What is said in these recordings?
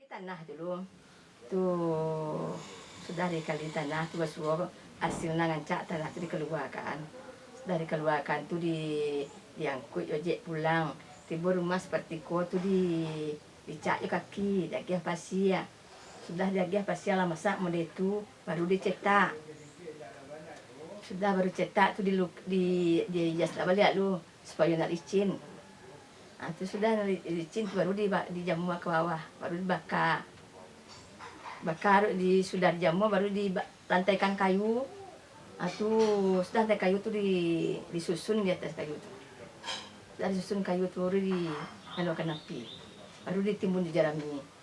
Tanah dulu tuh sudah dikali tanah tuh suruh hasilnya ngancak tanah itu dikeluarkan. Sudah dikeluarkan tuh diangkut ojek pulang. Tiba rumah seperti tuh dicak kaki, daging pasir. Sudah daging pasir lah masak mode itu baru dicetak. Sudah baru cetak tuh di jas balik lu supaya nak licin. Nah, itu sudah licin baru dijamu ke bawah, baru dibakar. Bakar sudah dijamu baru dilantaikan kayu. Nah, tuh sudah lantai kayu tuh disusun di atas kayu tuh. Sudah disusun kayu tuh baru dinyalakan api. Baru ditimbun di jarami.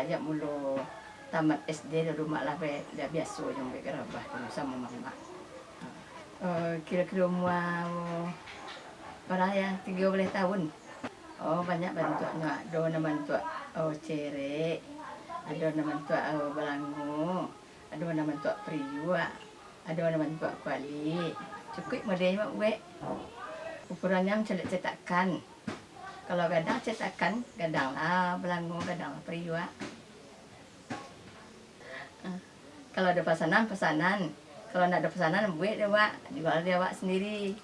Ajak mulu tamat SD di rumah lah dia biasa yang bergerabah dulu sama mama. Kira-kira umur orang yang 13 tahun. Oh banyak bantuannya. Ada nama bantu cerek, ada nama bantu belangu, ada nama bantu periuk, ada nama bantu kuali. Cukup modelnya gue. Ukurannya cetakan. Kalau gadang cetakan, gadang lah belangu, gadang lah periuk. Kalau ada pesanan. Kalau tidak ada pesanan, buat jual dia sendiri.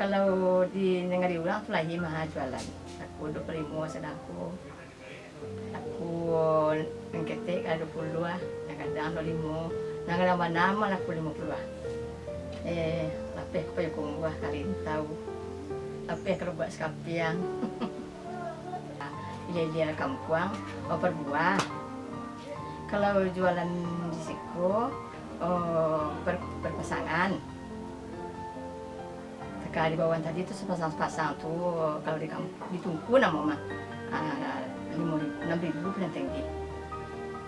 Kalau di negeri orang tu lagi mahal jualan. Aku 25 sedangku. Aku nengketek ada 20 lah. Kadang 25. Kadang nama aku 50 lah. Lapeh aku pakai kumbuah kali tahu. Lapeh kalau buat sekapiang. Dia kampung, berbuah. Kalau jualan di siku, berpasangan. Di bawah tadi itu sepasang-pasang tuh kalau di Tungku nama mah 6.000 paling tinggi.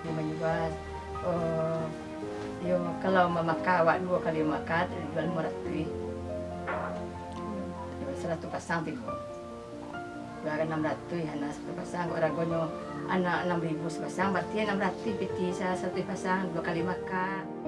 Dia juga kalau memakai awak 2 kali makan jual 500. 100 pasang tiga. Jual 600 anak 1 pasang. Orang gonyo anak 6.000 sepasang berarti 600 peti 1 pasang 2 kali makan.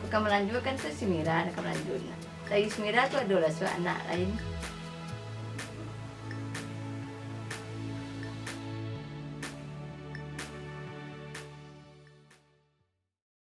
Kamelanjur kan tuh si Mira, anak Kamelanjur. Dari si Mira tuh adalah anak lain.